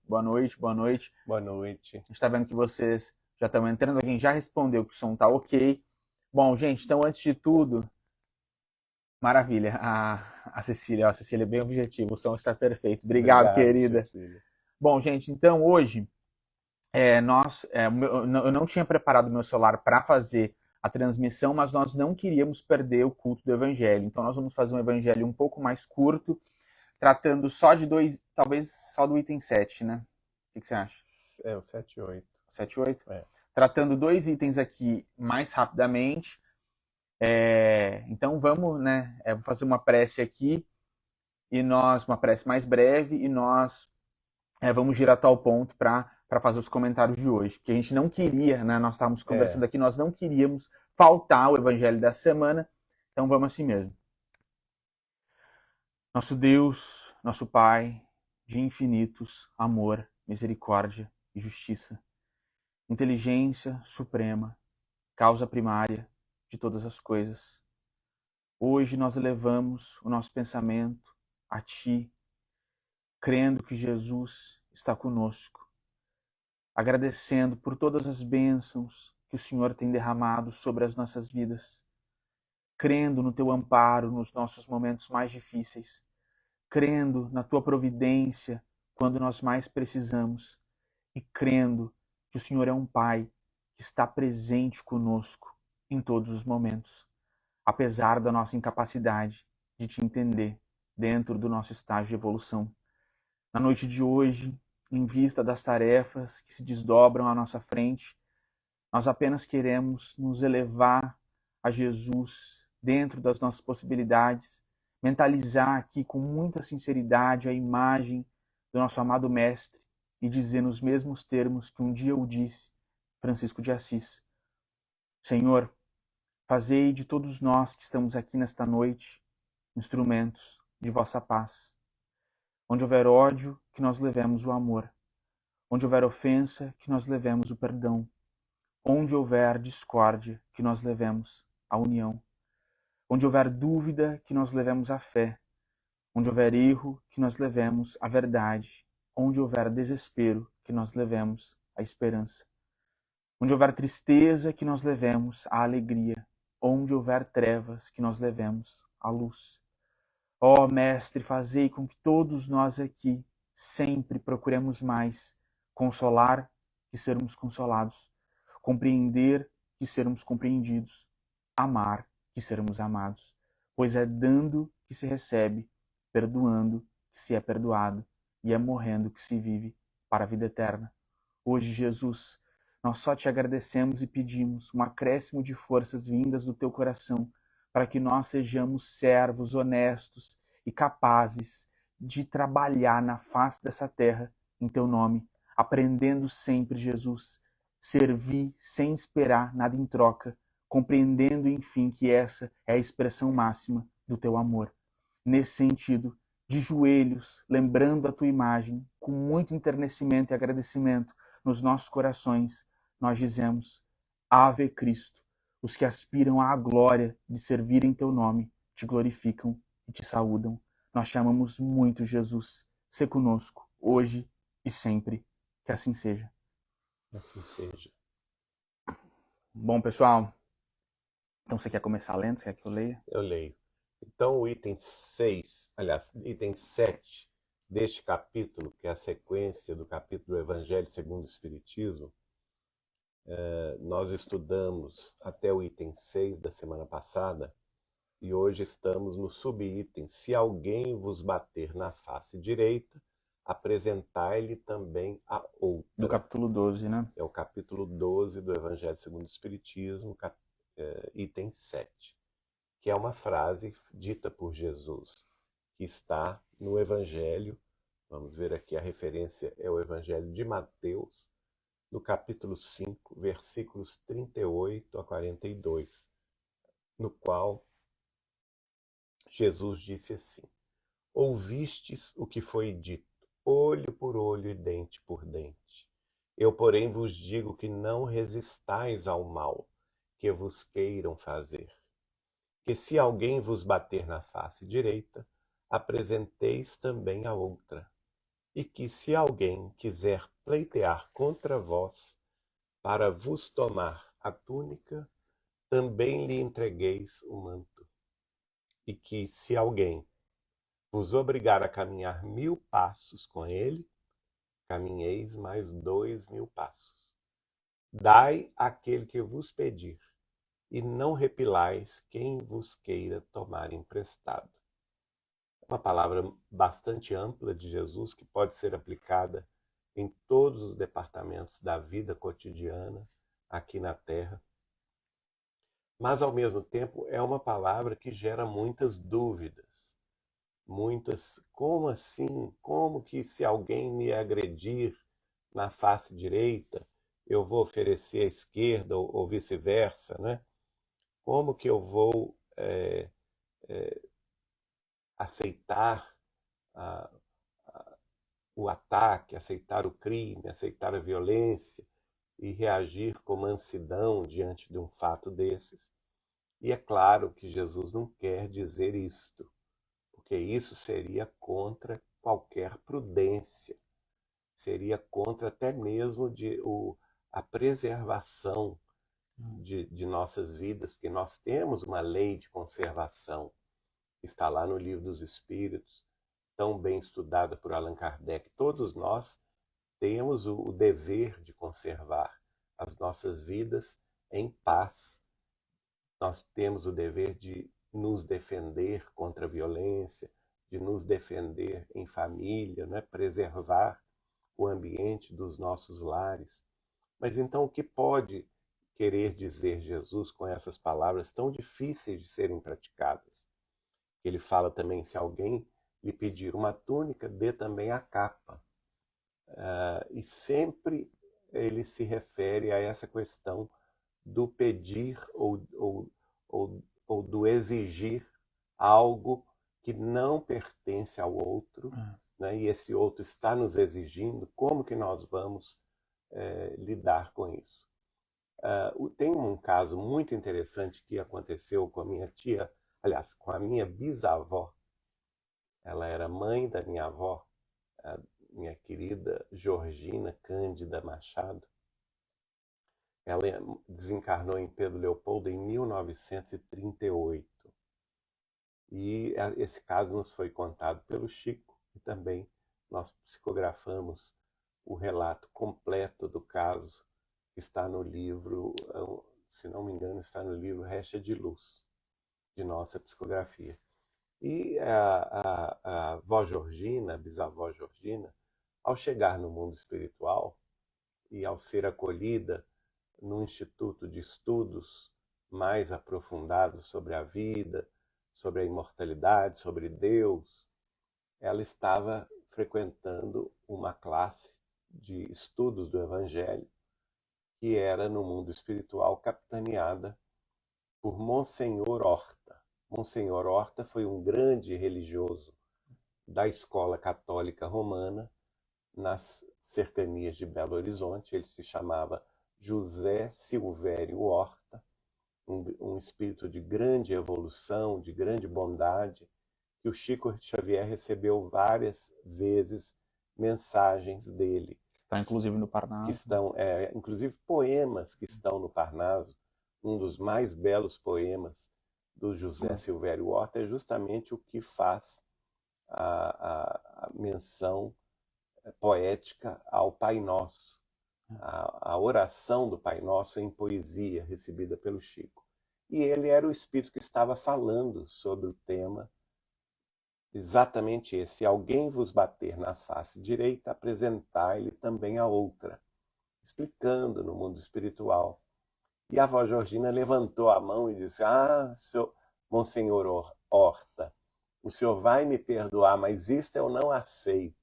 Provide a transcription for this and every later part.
Boa noite, boa noite. Boa noite. A gente está vendo que vocês já estão entrando. Alguém já respondeu que o som tá ok. Bom, gente, então antes de tudo, maravilha. A Cecília é bem objetiva, o som está perfeito. Obrigado, querida. Cecília. Bom, gente, então hoje eu não tinha preparado meu celular para fazer a transmissão, mas nós não queríamos perder o culto do Evangelho. Então nós vamos fazer um Evangelho um pouco mais curto, tratando só de dois, talvez só do item 7, né? O que você acha? É, o 7 e 8. 7 e 8? É. Tratando dois itens aqui mais rapidamente. Então vamos, né? Vou fazer uma prece aqui, uma prece mais breve, e nós vamos direto ao ponto para fazer os comentários de hoje. Porque a gente não queria, né? Nós estávamos conversando aqui, nós não queríamos faltar o Evangelho da semana. Então vamos assim mesmo. Nosso Deus, nosso Pai, de infinitos amor, misericórdia e justiça, inteligência suprema, causa primária de todas as coisas. Hoje nós elevamos o nosso pensamento a Ti, crendo que Jesus está conosco, agradecendo por todas as bênçãos que o Senhor tem derramado sobre as nossas vidas, crendo no Teu amparo nos nossos momentos mais difíceis, crendo na Tua providência quando nós mais precisamos e crendo que o Senhor é um Pai que está presente conosco em todos os momentos, apesar da nossa incapacidade de Te entender dentro do nosso estágio de evolução. Na noite de hoje, em vista das tarefas que se desdobram à nossa frente, nós apenas queremos nos elevar a Jesus dentro das nossas possibilidades, mentalizar aqui com muita sinceridade a imagem do nosso amado Mestre e dizer nos mesmos termos que um dia eu disse, Francisco de Assis: Senhor, fazei de todos nós que estamos aqui nesta noite instrumentos de vossa paz. Onde houver ódio, que nós levemos o amor. Onde houver ofensa, que nós levemos o perdão. Onde houver discórdia, que nós levemos a união. Onde houver dúvida, que nós levemos a fé. Onde houver erro, que nós levemos a verdade. Onde houver desespero, que nós levemos a esperança. Onde houver tristeza, que nós levemos a alegria. Onde houver trevas, que nós levemos a luz. Ó Mestre, fazei com que todos nós aqui sempre procuremos mais consolar que sermos consolados, compreender que sermos compreendidos, amar que sermos amados, pois é dando que se recebe, perdoando que se é perdoado e é morrendo que se vive para a vida eterna. Hoje, Jesus, nós só te agradecemos e pedimos um acréscimo de forças vindas do teu coração para que nós sejamos servos honestos e capazes de trabalhar na face dessa terra em teu nome, aprendendo sempre, Jesus, servir sem esperar nada em troca, compreendendo, enfim, que essa é a expressão máxima do teu amor. Nesse sentido, de joelhos, lembrando a tua imagem, com muito enternecimento e agradecimento nos nossos corações, nós dizemos: Ave Cristo. Os que aspiram à glória de servir em teu nome te glorificam e te saúdam. Nós te amamos muito, Jesus. Sê conosco, hoje e sempre. Que assim seja. Assim seja. Bom, pessoal, então você quer começar lendo? Você quer que eu leia? Eu leio. Então, o item 6, aliás, item 7 deste capítulo, que é a sequência do capítulo do Evangelho segundo o Espiritismo, nós estudamos até o item 6 da semana passada e hoje estamos no subitem: se alguém vos bater na face direita, apresentai-lhe também a outra. Do capítulo 12, né? É o capítulo 12 do Evangelho segundo o Espiritismo, item 7, que é uma frase dita por Jesus, que está no Evangelho. Vamos ver aqui, a referência é o Evangelho de Mateus, no capítulo 5, versículos 38 a 42, no qual Jesus disse assim: Ouvistes o que foi dito, olho por olho e dente por dente. Eu, porém, vos digo que não resistais ao mal que vos queiram fazer. Que se alguém vos bater na face direita, apresenteis também a outra. e que se alguém quiser pleitear contra vós, para vos tomar a túnica, também lhe entregueis o manto. E que se alguém vos obrigar a caminhar 1000 passos com ele, caminheis mais 2000 passos. Dai àquele que vos pedir, e não repilais quem vos queira tomar emprestado. Uma palavra bastante ampla de Jesus que pode ser aplicada em todos os departamentos da vida cotidiana aqui na Terra. Mas, ao mesmo tempo, é uma palavra que gera muitas dúvidas. Como assim? Como que se alguém me agredir na face direita, eu vou oferecer à esquerda ou vice-versa, né? Como que eu vou aceitar a, o ataque, aceitar o crime, aceitar a violência e reagir com mansidão diante de um fato desses? E é claro que Jesus não quer dizer isto, porque isso seria contra qualquer prudência, seria contra até mesmo a preservação de nossas vidas, porque nós temos uma lei de conservação, que está lá no Livro dos Espíritos, tão bem estudada por Allan Kardec. Todos nós temos o dever de conservar as nossas vidas em paz. Nós temos o dever de nos defender contra a violência, de nos defender em família, né? Preservar o ambiente dos nossos lares. Mas então o que pode querer dizer Jesus com essas palavras tão difíceis de serem praticadas? Ele fala também, se alguém lhe pedir uma túnica, dê também a capa. E sempre ele se refere a essa questão do pedir ou do exigir algo que não pertence ao outro, né? E esse outro está nos exigindo, como que nós vamos lidar com isso? Tem um caso muito interessante que aconteceu com a minha tia, aliás, com a minha bisavó. Ela era mãe da minha avó, a minha querida Georgina Cândida Machado. Ela desencarnou em Pedro Leopoldo em 1938. E esse caso nos foi contado pelo Chico, e também nós psicografamos o relato completo do caso, que está no livro, se não me engano, está no livro Recha de Luz, de nossa psicografia. E a avó Georgina, a bisavó Georgina, ao chegar no mundo espiritual e ao ser acolhida no Instituto de Estudos mais aprofundados sobre a vida, sobre a imortalidade, sobre Deus, ela estava frequentando uma classe de estudos do Evangelho que era no mundo espiritual capitaneada por Monsenhor Horta. Monsenhor Horta foi um grande religioso da escola católica romana nas cercanias de Belo Horizonte. Ele se chamava José Silvério Horta, um espírito de grande evolução, de grande bondade, que o Chico Xavier recebeu várias vezes mensagens dele. Está inclusive no Parnaso. Que estão, inclusive poemas que estão no Parnaso. Um dos mais belos poemas do José Silvério Horta é justamente o que faz a menção poética ao Pai Nosso, a oração do Pai Nosso em poesia recebida pelo Chico. E ele era o espírito que estava falando sobre o tema exatamente esse: se alguém vos bater na face direita, apresentai-lhe também a outra, explicando no mundo espiritual. E a avó Georgina levantou a mão e disse: Monsenhor Horta, o senhor vai me perdoar, mas isto eu não aceito.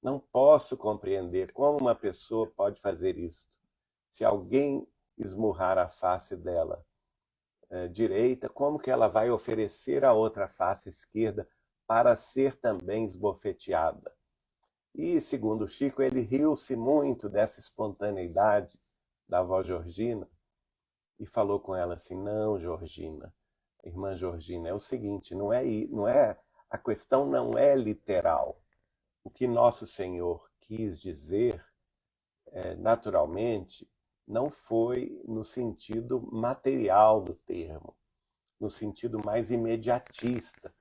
Não posso compreender como uma pessoa pode fazer isto. Se alguém esmurrar a face dela direita, como que ela vai oferecer a outra face esquerda para ser também esbofeteada? E, segundo Chico, ele riu-se muito dessa espontaneidade da avó Georgina e falou com ela assim: não, Georgina, irmã Georgina, é o seguinte, a questão não é literal. O que nosso Senhor quis dizer, naturalmente, não foi no sentido material do termo, no sentido mais imediatista,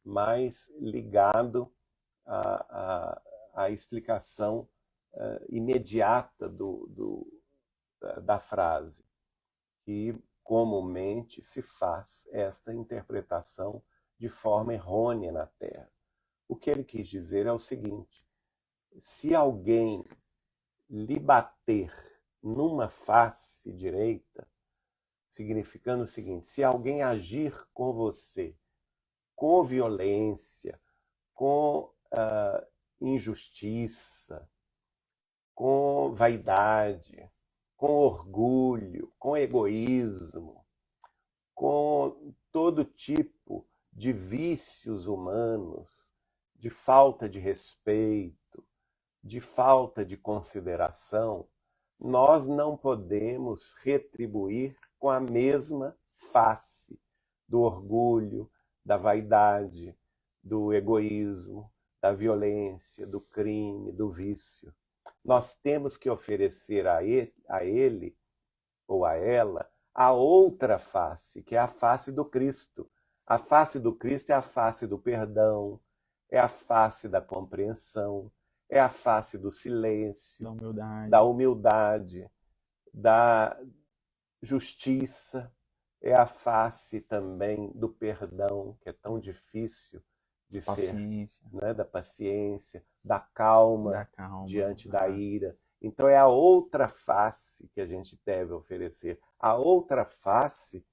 mais ligado à explicação imediata da frase, que comumente se faz esta interpretação de forma errônea na Terra. O que ele quis dizer é o seguinte: se alguém lhe bater numa face direita, significando o seguinte: se alguém agir com você com violência, com injustiça, com vaidade, com orgulho, com egoísmo, com todo tipo de vícios humanos, de falta de respeito, de falta de consideração, nós não podemos retribuir com a mesma face do orgulho, da vaidade, do egoísmo, da violência, do crime, do vício. Nós temos que oferecer a ele ou a ela a outra face, que é a face do Cristo. A face do Cristo é a face do perdão, é a face da compreensão, é a face do silêncio, da humildade, da justiça, é a face também do perdão, que é tão difícil de ser, né? Da paciência, da calma diante da ira. Então é a outra face que a gente deve oferecer. A outra face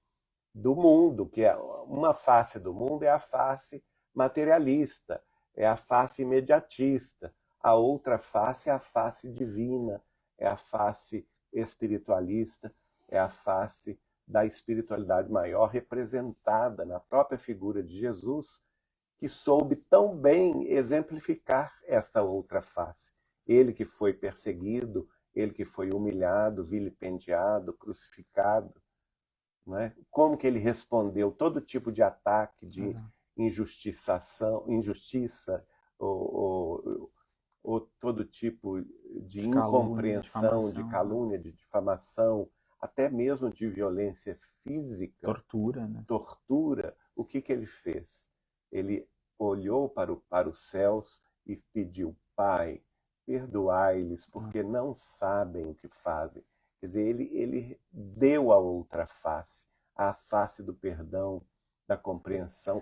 do mundo, que é uma face do mundo, é a face materialista, é a face imediatista. A outra face é a face divina, é a face espiritualista, é a face da espiritualidade maior representada na própria figura de Jesus, que soube tão bem exemplificar esta outra face. Ele que foi perseguido, ele que foi humilhado, vilipendiado, crucificado, não é? Como que ele respondeu todo tipo de ataque, de injustiça, ou todo tipo de incompreensão, de calúnia, de difamação, até mesmo de violência física. Tortura, né? Tortura. O que ele fez? Ele olhou para os céus e pediu: Pai, perdoai-lhes, porque não sabem o que fazem. Quer dizer, ele deu a outra face, a face do perdão, da compreensão,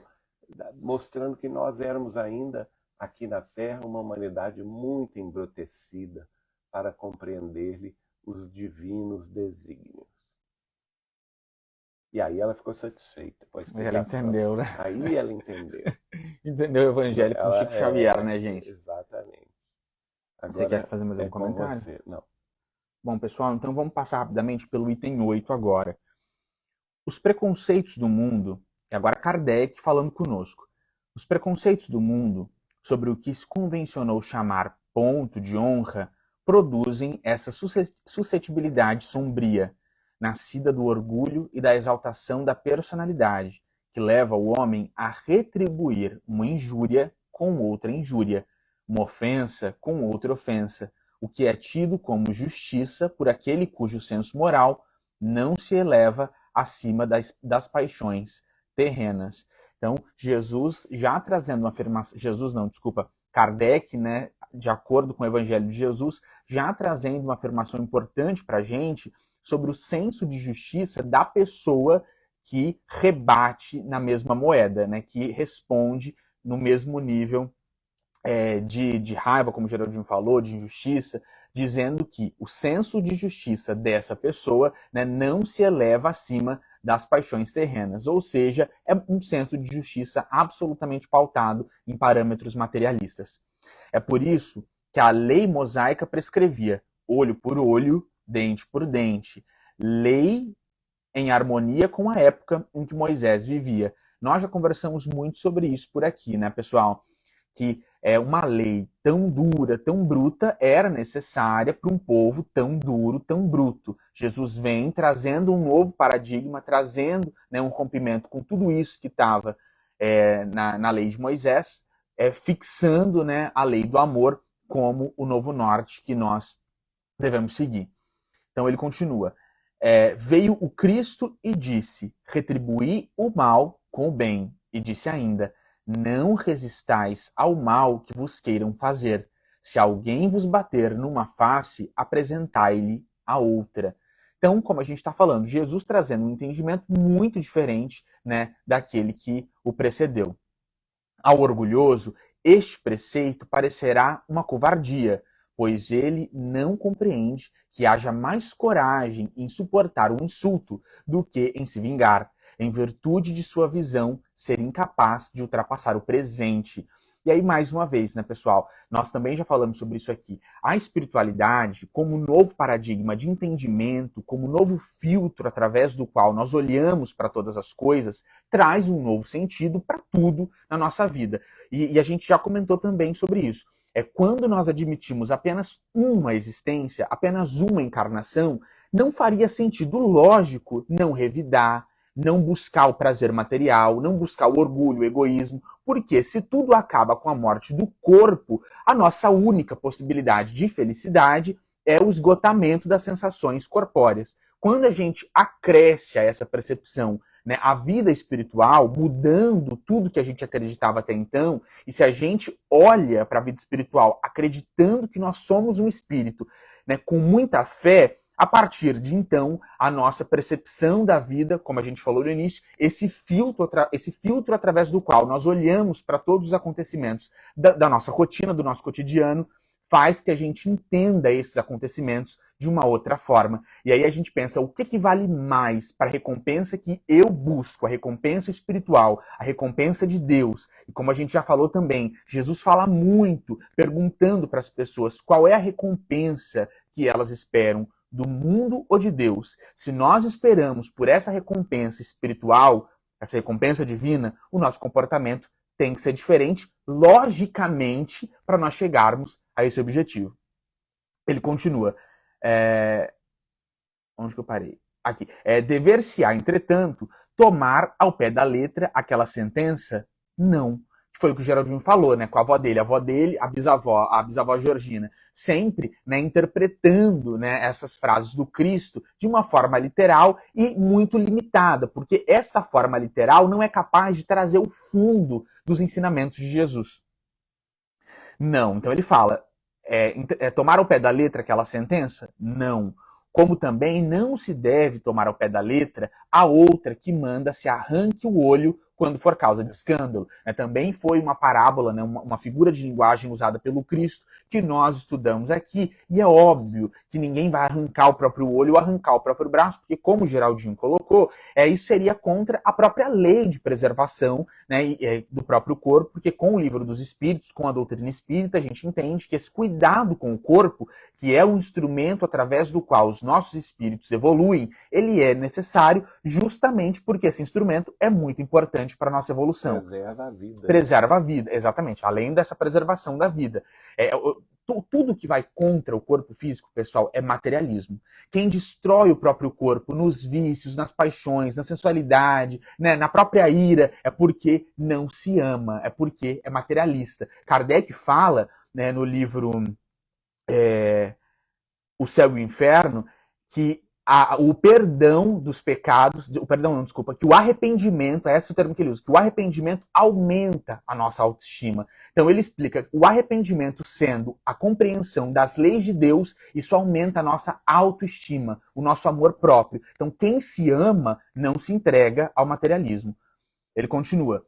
mostrando que nós éramos ainda, aqui na Terra, uma humanidade muito embrutecida para compreender-lhe os divinos desígnios. E aí ela ficou satisfeita com a explicação. Ela entendeu, né? Aí ela entendeu. Entendeu o Evangelho com Chico Xavier, né, gente? Exatamente. Agora, você quer fazer mais um comentário? Você. Não. Bom, pessoal, então vamos passar rapidamente pelo item 8 agora. Os preconceitos do mundo, e agora Kardec falando conosco. Os preconceitos do mundo sobre o que se convencionou chamar ponto de honra produzem essa suscetibilidade sombria, nascida do orgulho e da exaltação da personalidade, que leva o homem a retribuir uma injúria com outra injúria, uma ofensa com outra ofensa, o que é tido como justiça por aquele cujo senso moral não se eleva acima das paixões terrenas. Então, Jesus já trazendo uma afirmação... Kardec, né, de acordo com o Evangelho de Jesus, já trazendo uma afirmação importante para a gente sobre o senso de justiça da pessoa que rebate na mesma moeda, né, que responde no mesmo nível de raiva, como o Geraldinho falou, de injustiça, dizendo que o senso de justiça dessa pessoa, né, não se eleva acima das paixões terrenas, ou seja, é um senso de justiça absolutamente pautado em parâmetros materialistas. É por isso que a lei mosaica prescrevia olho por olho, dente por dente, lei em harmonia com a época em que Moisés vivia. Nós já conversamos muito sobre isso por aqui, né, pessoal? Que uma lei tão dura, tão bruta, era necessária para um povo tão duro, tão bruto. Jesus vem trazendo um novo paradigma, trazendo, né, um rompimento com tudo isso que estava na lei de Moisés, fixando, né, a lei do amor como o novo norte que nós devemos seguir. Então ele continua. Veio o Cristo e disse, retribuí o mal com o bem. E disse ainda, não resistais ao mal que vos queiram fazer. Se alguém vos bater numa face, apresentai-lhe a outra. Então, como a gente está falando, Jesus trazendo um entendimento muito diferente, né, daquele que o precedeu. Ao orgulhoso, este preceito parecerá uma covardia, pois ele não compreende que haja mais coragem em suportar o insulto do que em se vingar, em virtude de sua visão ser incapaz de ultrapassar o presente. E aí, mais uma vez, né, pessoal, nós também já falamos sobre isso aqui. A espiritualidade, como novo paradigma de entendimento, como novo filtro através do qual nós olhamos para todas as coisas, traz um novo sentido para tudo na nossa vida. E a gente já comentou também sobre isso. Quando nós admitimos apenas uma existência, apenas uma encarnação, não faria sentido lógico não revidar, não buscar o prazer material, não buscar o orgulho, o egoísmo, porque se tudo acaba com a morte do corpo, a nossa única possibilidade de felicidade é o esgotamento das sensações corpóreas. Quando a gente acresce a essa percepção, né, a vida espiritual, mudando tudo que a gente acreditava até então, e se a gente olha para a vida espiritual acreditando que nós somos um espírito, né, com muita fé, a partir de então, a nossa percepção da vida, como a gente falou no início, esse filtro através do qual nós olhamos para todos os acontecimentos da nossa rotina, do nosso cotidiano, faz que a gente entenda esses acontecimentos de uma outra forma. E aí a gente pensa, o que vale mais para a recompensa que eu busco, a recompensa espiritual, a recompensa de Deus? E como a gente já falou também, Jesus fala muito, perguntando para as pessoas qual é a recompensa que elas esperam, do mundo ou de Deus. Se nós esperamos por essa recompensa espiritual, essa recompensa divina, o nosso comportamento tem que ser diferente, logicamente, para nós chegarmos a esse objetivo. Ele continua. Onde que eu parei? Aqui. Dever-se-á, entretanto, tomar ao pé da letra aquela sentença? Não. Foi o que o Geraldinho falou, né, com a avó dele, a bisavó Georgina, sempre, né, interpretando, né, essas frases do Cristo de uma forma literal e muito limitada, porque essa forma literal não é capaz de trazer o fundo dos ensinamentos de Jesus. Não. Então ele fala, tomar ao pé da letra aquela sentença? Não. Como também não se deve tomar ao pé da letra a outra que manda se arranque o olho quando for causa de escândalo. Também foi uma parábola, né, uma figura de linguagem usada pelo Cristo, que nós estudamos aqui, e é óbvio que ninguém vai arrancar o próprio olho ou arrancar o próprio braço, porque como o Geraldinho colocou, isso seria contra a própria lei de preservação, né, do próprio corpo, porque com o Livro dos Espíritos, com a doutrina espírita, a gente entende que esse cuidado com o corpo, que é um instrumento através do qual os nossos espíritos evoluem, ele é necessário justamente porque esse instrumento é muito importante para a nossa evolução. Preserva a vida. Preserva a vida, exatamente. Além dessa preservação da vida. Tudo que vai contra o corpo físico, pessoal, é materialismo. Quem destrói o próprio corpo nos vícios, nas paixões, na sensualidade, né, na própria ira, é porque não se ama, é porque é materialista. Kardec fala, né, no livro O Céu e o Inferno, que o perdão dos pecados, que o arrependimento, esse é o termo que ele usa, que o arrependimento aumenta a nossa autoestima. Então ele explica que o arrependimento sendo a compreensão das leis de Deus, isso aumenta a nossa autoestima, o nosso amor próprio. Então quem se ama não se entrega ao materialismo. Ele continua,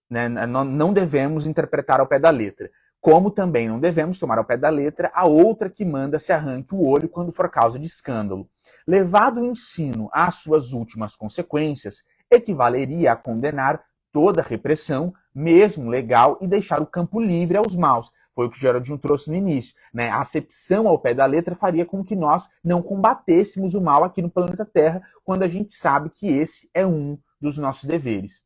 não devemos interpretar ao pé da letra. Como também não devemos tomar ao pé da letra a outra que manda se arranque o olho quando for causa de escândalo. Levado o ensino às suas últimas consequências, equivaleria a condenar toda repressão, mesmo legal, e deixar o campo livre aos maus. Foi o que Geraldinho trouxe no início. Né? A acepção ao pé da letra faria com que nós não combatêssemos o mal aqui no planeta Terra, quando a gente sabe que esse é um dos nossos deveres.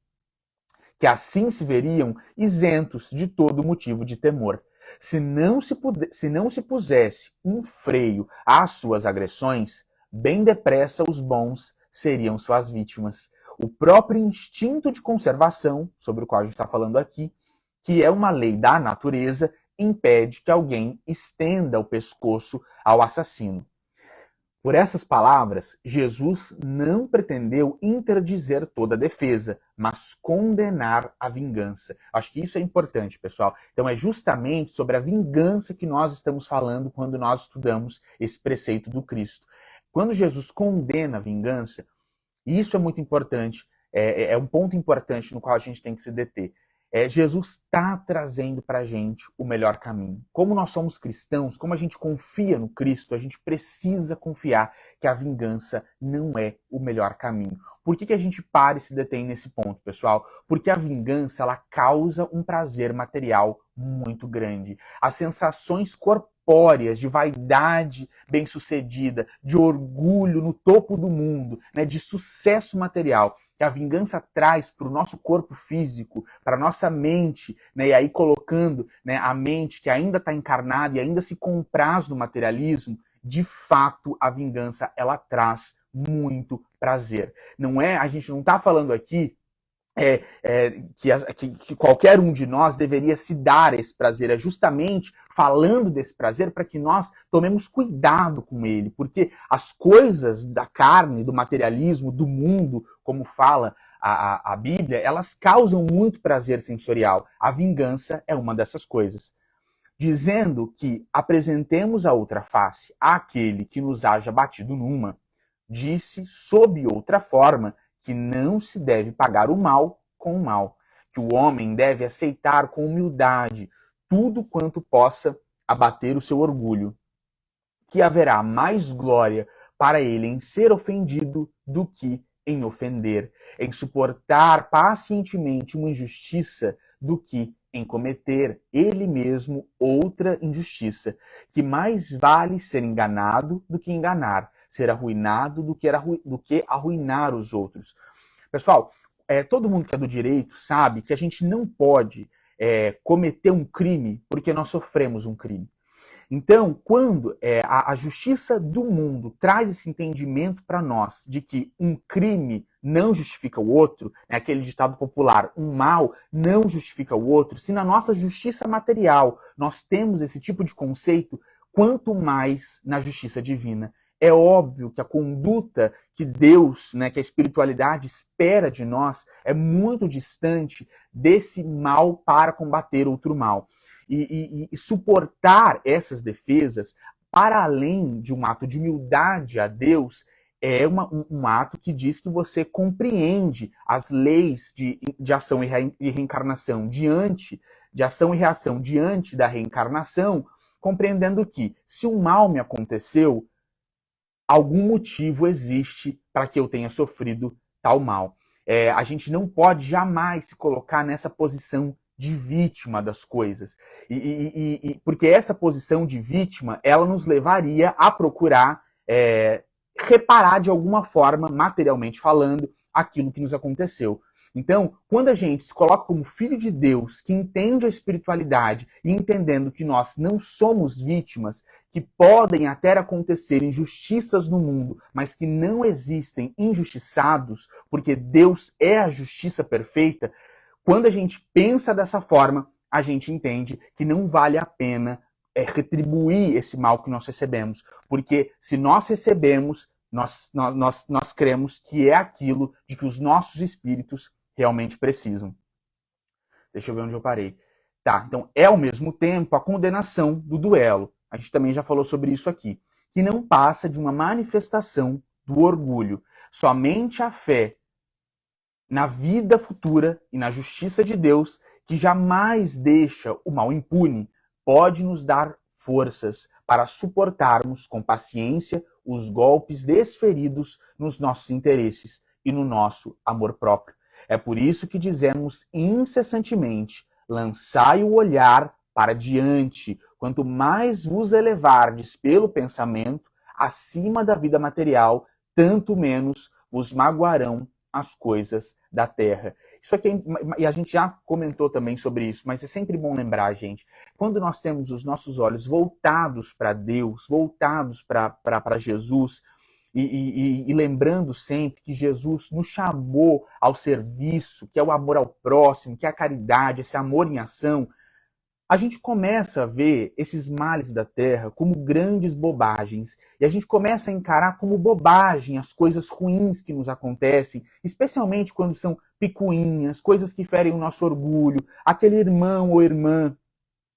Que assim se veriam isentos de todo motivo de temor. Se não se pusesse um freio às suas agressões, bem depressa os bons seriam suas vítimas. O próprio instinto de conservação, sobre o qual a gente está falando aqui, que é uma lei da natureza, impede que alguém estenda o pescoço ao assassino. Por essas palavras, Jesus não pretendeu interdizer toda a defesa, mas condenar a vingança. Acho que isso é importante, pessoal. Então é justamente sobre a vingança que nós estamos falando quando nós estudamos esse preceito do Cristo. Quando Jesus condena a vingança, isso é muito importante, é um ponto importante no qual a gente tem que se deter. Jesus está trazendo para a gente o melhor caminho. Como nós somos cristãos, como a gente confia no Cristo, a gente precisa confiar que a vingança não é o melhor caminho. Por que a gente para e se detém nesse ponto, pessoal? Porque a vingança, ela causa um prazer material muito grande. As sensações corpóreas de vaidade bem-sucedida, de orgulho no topo do mundo, né, de sucesso material, que a vingança traz para o nosso corpo físico, para a nossa mente, né, e aí colocando, né, a mente que ainda está encarnada e ainda se compraz no materialismo, de fato a vingança ela traz muito prazer. Não é, a gente não está falando aqui que qualquer um de nós deveria se dar esse prazer. É justamente falando desse prazer para que nós tomemos cuidado com ele, porque as coisas da carne, do materialismo, do mundo, como fala a Bíblia, elas causam muito prazer sensorial. A vingança é uma dessas coisas. Dizendo que apresentemos a outra face àquele que nos haja batido numa, disse, sob outra forma, que não se deve pagar o mal com o mal, que o homem deve aceitar com humildade tudo quanto possa abater o seu orgulho, que haverá mais glória para ele em ser ofendido do que em ofender, em suportar pacientemente uma injustiça do que em cometer ele mesmo outra injustiça, que mais vale ser enganado do que enganar, ser arruinado do que arruinar os outros. Pessoal, todo mundo que é do direito sabe que a gente não pode cometer um crime porque nós sofremos um crime. Então, quando a justiça do mundo traz esse entendimento para nós de que um crime não justifica o outro, aquele ditado popular, um mal não justifica o outro, se na nossa justiça material nós temos esse tipo de conceito, quanto mais na justiça divina. É óbvio que a conduta que Deus, que a espiritualidade espera de nós é muito distante desse mal para combater outro mal. E suportar essas defesas, para além de um ato de humildade a Deus, é um ato que diz que você compreende as leis de ação e reencarnação de ação e reação diante da reencarnação, compreendendo que se um mal me aconteceu, algum motivo existe para que eu tenha sofrido tal mal. A gente não pode jamais se colocar nessa posição de vítima das coisas. Porque essa posição de vítima, ela nos levaria a procurar reparar de alguma forma, materialmente falando, aquilo que nos aconteceu. Então, quando a gente se coloca como filho de Deus, que entende a espiritualidade e entendendo que nós não somos vítimas, que podem até acontecer injustiças no mundo, mas que não existem injustiçados, porque Deus é a justiça perfeita, quando a gente pensa dessa forma, a gente entende que não vale a pena retribuir esse mal que nós recebemos. Porque se nós recebemos, nós cremos que é aquilo de que os nossos espíritos realmente precisam. Deixa eu ver onde eu parei. Tá, então é ao mesmo tempo a condenação do duelo. A gente também já falou sobre isso aqui. Que não passa de uma manifestação do orgulho. Somente a fé na vida futura e na justiça de Deus, que jamais deixa o mal impune, pode nos dar forças para suportarmos com paciência os golpes desferidos nos nossos interesses e no nosso amor próprio. É por isso que dizemos incessantemente: lançai o olhar para diante, quanto mais vos elevardes pelo pensamento acima da vida material, tanto menos vos magoarão as coisas da terra. Isso aqui, e a gente já comentou também sobre isso, mas é sempre bom lembrar, gente, quando nós temos os nossos olhos voltados para Deus, voltados para Jesus, e lembrando sempre que Jesus nos chamou ao serviço, que é o amor ao próximo, que é a caridade, esse amor em ação, a gente começa a ver esses males da terra como grandes bobagens. E a gente começa a encarar como bobagem as coisas ruins que nos acontecem, especialmente quando são picuinhas, coisas que ferem o nosso orgulho, aquele irmão ou irmã,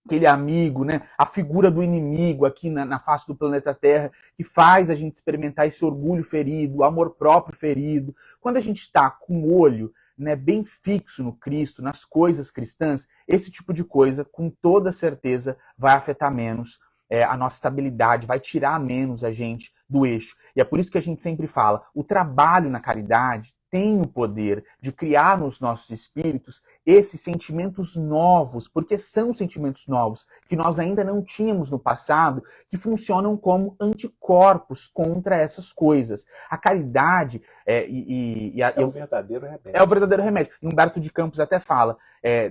aquele amigo, né? A figura do inimigo aqui na face do planeta Terra, que faz a gente experimentar esse orgulho ferido, o amor próprio ferido. Quando a gente está com o olho, né, bem fixo no Cristo, nas coisas cristãs, esse tipo de coisa, com toda certeza, vai afetar menos a nossa estabilidade, vai tirar menos a gente do eixo. E é por isso que a gente sempre fala, o trabalho na caridade tem o poder de criar nos nossos espíritos esses sentimentos novos, porque são sentimentos novos, que nós ainda não tínhamos no passado, que funcionam como anticorpos contra essas coisas. A caridade é o verdadeiro remédio. É o verdadeiro remédio. E Humberto de Campos até fala,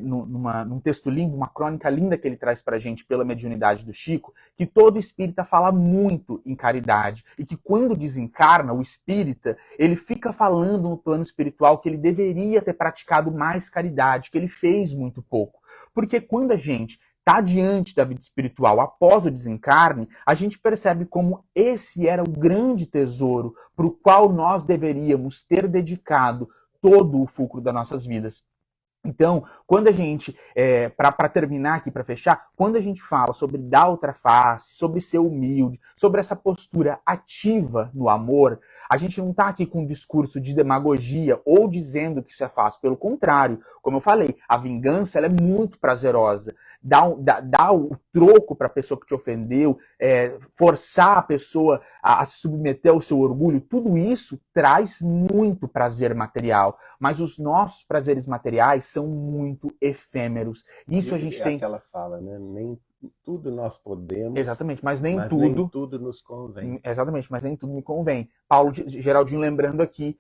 num texto lindo, uma crônica linda que ele traz pra gente pela mediunidade do Chico, que todo espírita fala muito em caridade, e que quando desencarna o espírita, ele fica falando no plano espiritual que ele deveria ter praticado mais caridade, que ele fez muito pouco. Porque quando a gente está diante da vida espiritual após o desencarne, a gente percebe como esse era o grande tesouro para o qual nós deveríamos ter dedicado todo o fulcro das nossas vidas. Então, quando a gente, para terminar aqui, para fechar, quando a gente fala sobre dar outra face, sobre ser humilde, sobre essa postura ativa no amor, a gente não está aqui com um discurso de demagogia ou dizendo que isso é fácil. Pelo contrário, como eu falei, a vingança ela é muito prazerosa. Dar o troco para a pessoa que te ofendeu, forçar a pessoa a se submeter ao seu orgulho, tudo isso traz muito prazer material. Mas os nossos prazeres materiais são muito efêmeros. Isso a gente tem. Aquela fala, né? Nem tudo nós podemos. Exatamente, mas nem tudo nos convém. Exatamente, mas nem tudo me convém. Geraldinho lembrando aqui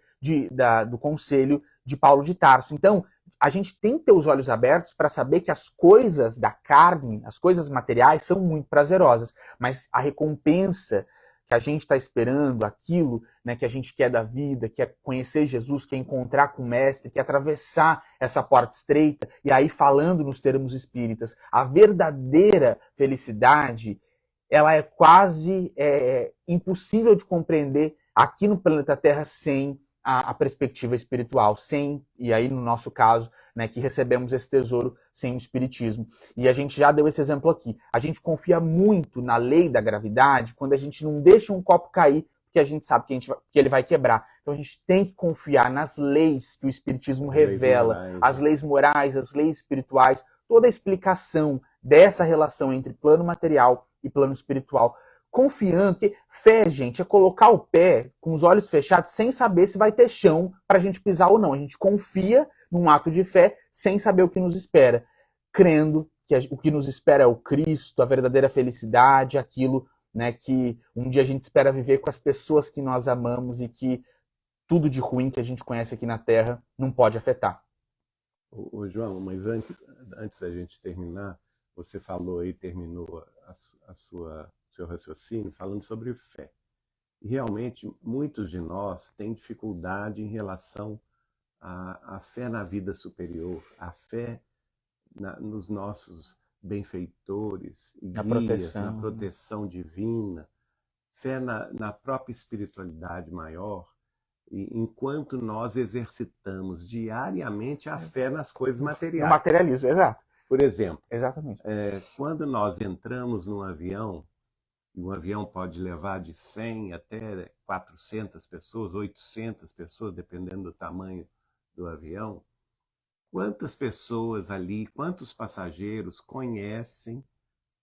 do conselho de Paulo de Tarso. Então, a gente tem que ter os olhos abertos para saber que as coisas da carne, as coisas materiais, são muito prazerosas, mas a recompensa que a gente está esperando, aquilo, né, que a gente quer da vida, que é conhecer Jesus, que é encontrar com o Mestre, que é atravessar essa porta estreita, e aí falando nos termos espíritas, a verdadeira felicidade, ela é quase impossível de compreender aqui no planeta Terra sem a perspectiva espiritual, sem, e aí no nosso caso, né, que recebemos esse tesouro sem o espiritismo. E a gente já deu esse exemplo aqui. A gente confia muito na lei da gravidade quando a gente não deixa um copo cair, porque a gente sabe que ele vai quebrar. Então a gente tem que confiar nas leis que o espiritismo revela, as leis morais, as leis espirituais, toda a explicação dessa relação entre plano material e plano espiritual. Confiando, que fé, gente, é colocar o pé com os olhos fechados sem saber se vai ter chão para a gente pisar ou não. A gente confia num ato de fé sem saber o que nos espera, crendo que o que nos espera é o Cristo, a verdadeira felicidade, aquilo, né, que um dia a gente espera viver com as pessoas que nós amamos e que tudo de ruim que a gente conhece aqui na Terra não pode afetar. Ô João, mas antes da gente terminar, você falou aí, terminou seu raciocínio falando sobre fé. E realmente, muitos de nós têm dificuldade em relação à fé na vida superior, a fé nos nossos benfeitores e guias, na proteção divina, fé na própria espiritualidade maior, enquanto nós exercitamos diariamente a fé nas coisas materiais. No materialismo, exato. Por exemplo, exatamente. Quando nós entramos num avião, e um avião pode levar de 100 até 400 pessoas, 800 pessoas, dependendo do tamanho do avião, quantas pessoas ali, quantos passageiros conhecem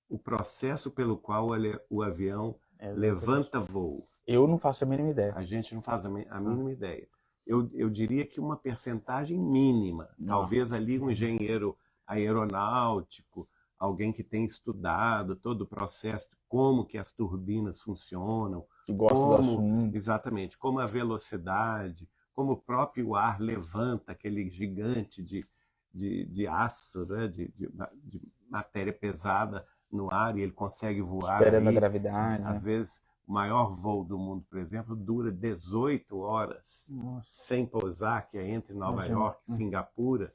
o processo pelo qual o avião levanta voo? Eu não faço a mínima ideia. A gente não faz a mínima ideia. Eu diria que uma percentagem mínima, talvez ali um engenheiro aeronáutico, alguém que tem estudado todo o processo, como que as turbinas funcionam, que gosta do assunto. Exatamente, como a velocidade, como o próprio ar levanta aquele gigante de aço, né, de matéria pesada no ar, e ele consegue voar. Esperando a gravidade. Às vezes O maior voo do mundo, por exemplo, dura 18 horas Nossa. sem pousar, que é entre Nova Imagina. York e Singapura,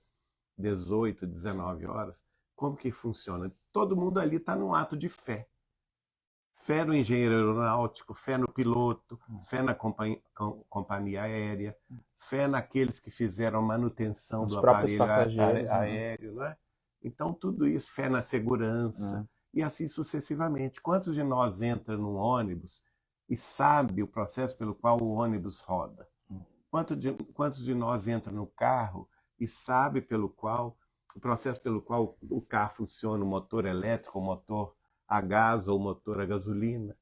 18, 19 horas. Como que funciona? Todo mundo ali está num ato de fé. Fé no engenheiro aeronáutico, fé no piloto, fé na companhia aérea, fé naqueles que fizeram a manutenção Os do próprios aparelho passageiros, né? aéreo, né? Então, tudo isso, fé na segurança, e assim sucessivamente. Quantos de nós entra num ônibus e sabe o processo pelo qual o ônibus roda? Quantos de nós entra no carro e sabe o processo pelo qual o carro funciona, o motor elétrico, o motor a gás ou motor a gasolina?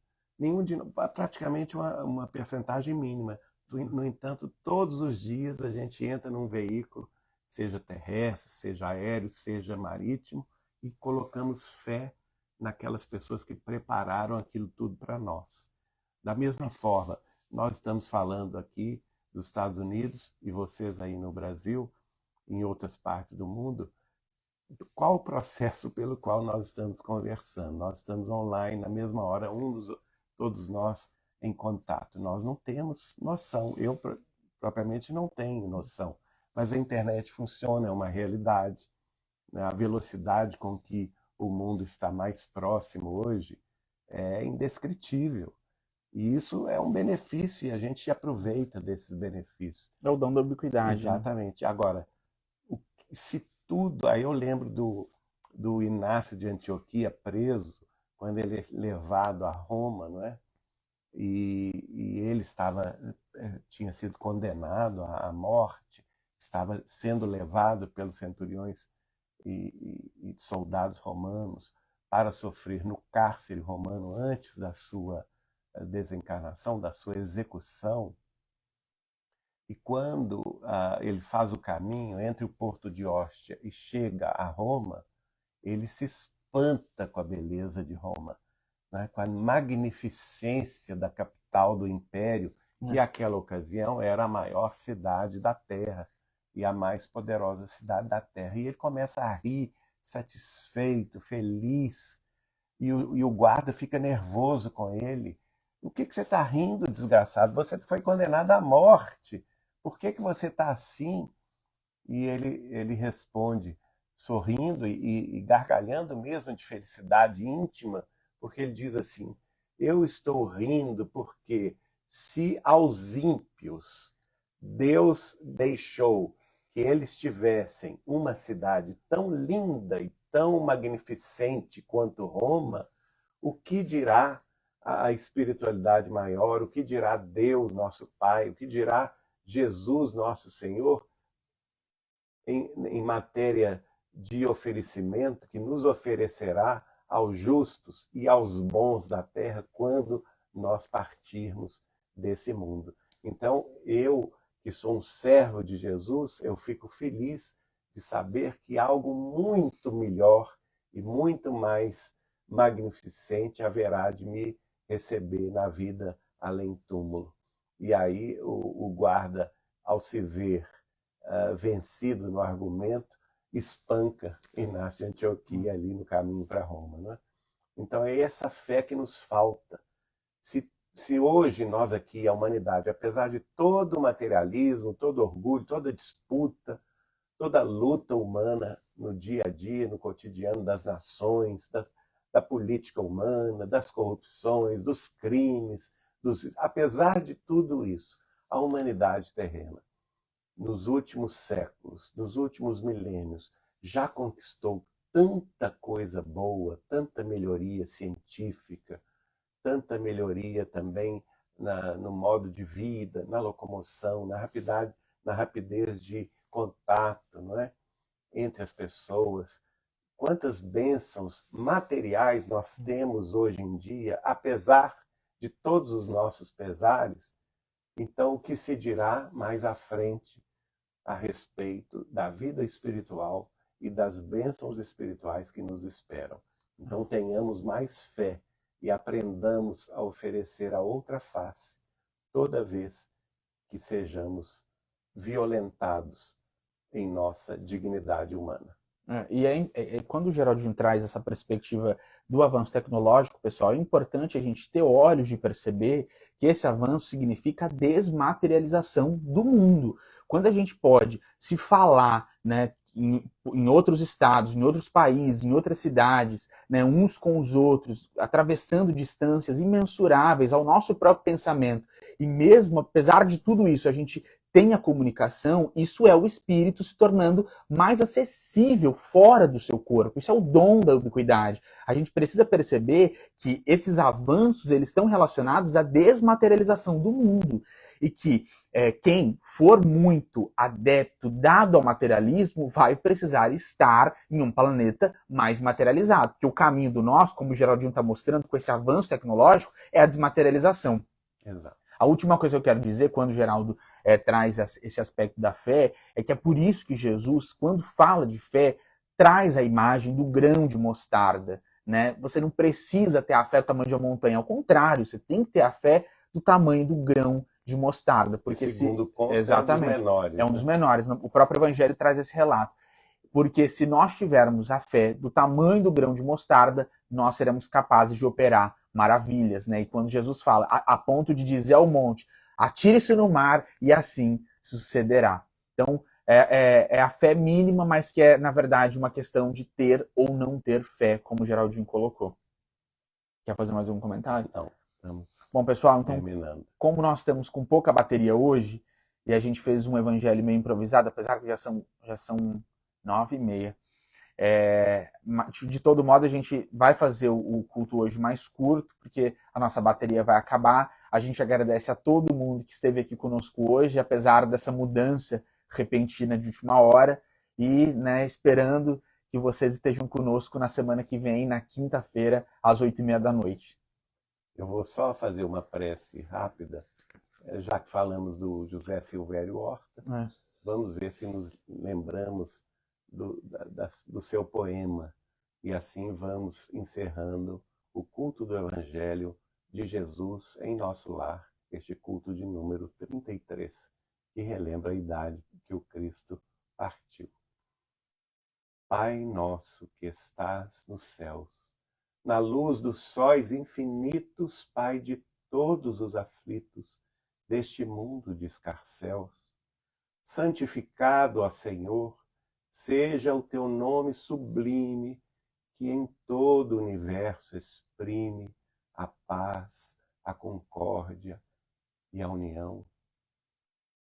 Praticamente uma percentagem mínima. No entanto, todos os dias a gente entra num veículo, seja terrestre, seja aéreo, seja marítimo, e colocamos fé naquelas pessoas que prepararam aquilo tudo para nós. Da mesma forma, nós estamos falando aqui dos Estados Unidos e vocês aí no Brasil, em outras partes do mundo. Qual o processo pelo qual nós estamos conversando? Nós estamos online na mesma hora, todos nós em contato. Nós não temos noção, eu propriamente não tenho noção, mas a internet funciona, é uma realidade. A velocidade com que o mundo está mais próximo hoje é indescritível. E isso é um benefício e a gente aproveita desses benefícios. É o dom da ubiquidade. Exatamente. Né? Agora, se tudo... Aí eu lembro do Inácio de Antioquia preso, quando ele é levado a Roma, não é? E ele tinha sido condenado à morte, estava sendo levado pelos centuriões e soldados romanos para sofrer no cárcere romano antes da sua desencarnação, da sua execução. E quando ele faz o caminho entre o porto de Ostia e chega a Roma, ele se espanta com a beleza de Roma, né? Com a magnificência da capital do império, que naquela ocasião era a maior cidade da Terra e a mais poderosa cidade da Terra. E ele começa a rir, satisfeito, feliz, e o guarda fica nervoso com ele. O que você está rindo, desgraçado? Você foi condenado à morte. Por que você está assim? E ele responde, sorrindo e gargalhando mesmo de felicidade íntima, porque ele diz assim: eu estou rindo porque se aos ímpios Deus deixou que eles tivessem uma cidade tão linda e tão magnificente quanto Roma, o que dirá a espiritualidade maior, o que dirá Deus, nosso Pai, o que dirá Jesus, nosso Senhor, em matéria de oferecimento, que nos oferecerá aos justos e aos bons da terra quando nós partirmos desse mundo. Então, eu, que sou um servo de Jesus, eu fico feliz de saber que algo muito melhor e muito mais magnificente haverá de me receber na vida além túmulo. E aí o guarda, ao se ver vencido no argumento, espanca Inácio de Antioquia ali no caminho para Roma. Né? Então é essa fé que nos falta. Se hoje nós aqui, a humanidade, apesar de todo o materialismo, todo orgulho, toda disputa, toda luta humana no dia a dia, no cotidiano das nações, da política humana, das corrupções, dos crimes, apesar de tudo isso, a humanidade terrena, nos últimos séculos, nos últimos milênios, já conquistou tanta coisa boa, tanta melhoria científica, tanta melhoria também no modo de vida, na locomoção, na rapidez de contato, não é? Entre as pessoas. Quantas bênçãos materiais nós temos hoje em dia, apesar de todos os nossos pesares. Então, o que se dirá mais à frente a respeito da vida espiritual e das bênçãos espirituais que nos esperam? Então, tenhamos mais fé e aprendamos a oferecer a outra face toda vez que sejamos violentados em nossa dignidade humana. Quando o Geraldinho traz essa perspectiva do avanço tecnológico, pessoal, é importante a gente ter olhos de perceber que esse avanço significa a desmaterialização do mundo. Quando a gente pode se falar, né, em outros estados, em outros países, em outras cidades, né, uns com os outros, atravessando distâncias imensuráveis ao nosso próprio pensamento, e mesmo apesar de tudo isso, a gente tem a comunicação, isso é o espírito se tornando mais acessível fora do seu corpo. Isso é o dom da ubiquidade. A gente precisa perceber que esses avanços eles estão relacionados à desmaterialização do mundo e que quem for muito adepto dado ao materialismo vai precisar estar em um planeta mais materializado, porque o caminho do nosso, como o Geraldinho está mostrando com esse avanço tecnológico, é a desmaterialização. Exato. A última coisa que eu quero dizer, quando o Geraldo traz esse aspecto da fé, é que é por isso que Jesus, quando fala de fé, traz a imagem do grão de mostarda. Né? Você não precisa ter a fé do tamanho de uma montanha, ao contrário, você tem que ter a fé do tamanho do grão de mostarda. Porque segundo consta, exatamente, é um dos menores. É um dos menores. O próprio Evangelho traz esse relato. Porque se nós tivermos a fé do tamanho do grão de mostarda, nós seremos capazes de operar maravilhas, né? E quando Jesus fala, a ponto de dizer ao monte, atire-se no mar e assim sucederá. Então, é a fé mínima, mas que é, na verdade, uma questão de ter ou não ter fé, como o Geraldinho colocou. Quer fazer mais um comentário? Não, estamos Bom, pessoal, então, terminando. Como nós estamos com pouca bateria hoje, e a gente fez um evangelho meio improvisado, apesar que já são 9h30. De todo modo, a gente vai fazer o culto hoje mais curto, porque a nossa bateria vai acabar. A gente agradece a todo mundo que esteve aqui conosco hoje, apesar dessa mudança repentina de última hora, e né, esperando que vocês estejam conosco na semana que vem, na quinta-feira, às 20h30. Eu vou só fazer uma prece rápida, já que falamos do José Silvério Horta. Vamos ver se nos lembramos do seu poema. E assim vamos encerrando o culto do Evangelho de Jesus em nosso lar, este culto de número 33, que relembra a idade que o Cristo partiu. Pai nosso que estás nos céus, na luz dos sóis infinitos, Pai de todos os aflitos deste mundo de escarcéus, santificado, ó Senhor, seja o teu nome sublime, que em todo o universo exprime a paz, a concórdia e a união.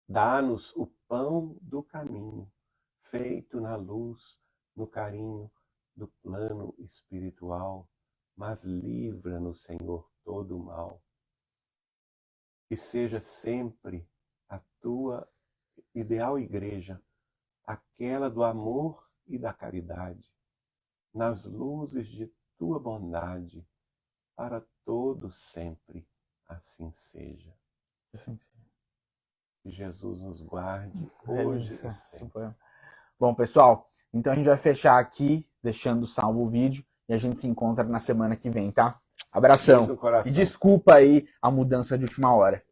Dá-nos o pão do caminho, feito na luz, no carinho do plano espiritual, mas livra-nos, Senhor, todo o mal. Que seja sempre a tua ideal igreja, aquela do amor e da caridade, nas luzes de tua bondade, para todos sempre assim seja. Assim seja. Que Jesus nos guarde hoje e sempre. Bom, pessoal, então a gente vai fechar aqui, deixando salvo o vídeo, e a gente se encontra na semana que vem, tá? Abração. E desculpa aí a mudança de última hora.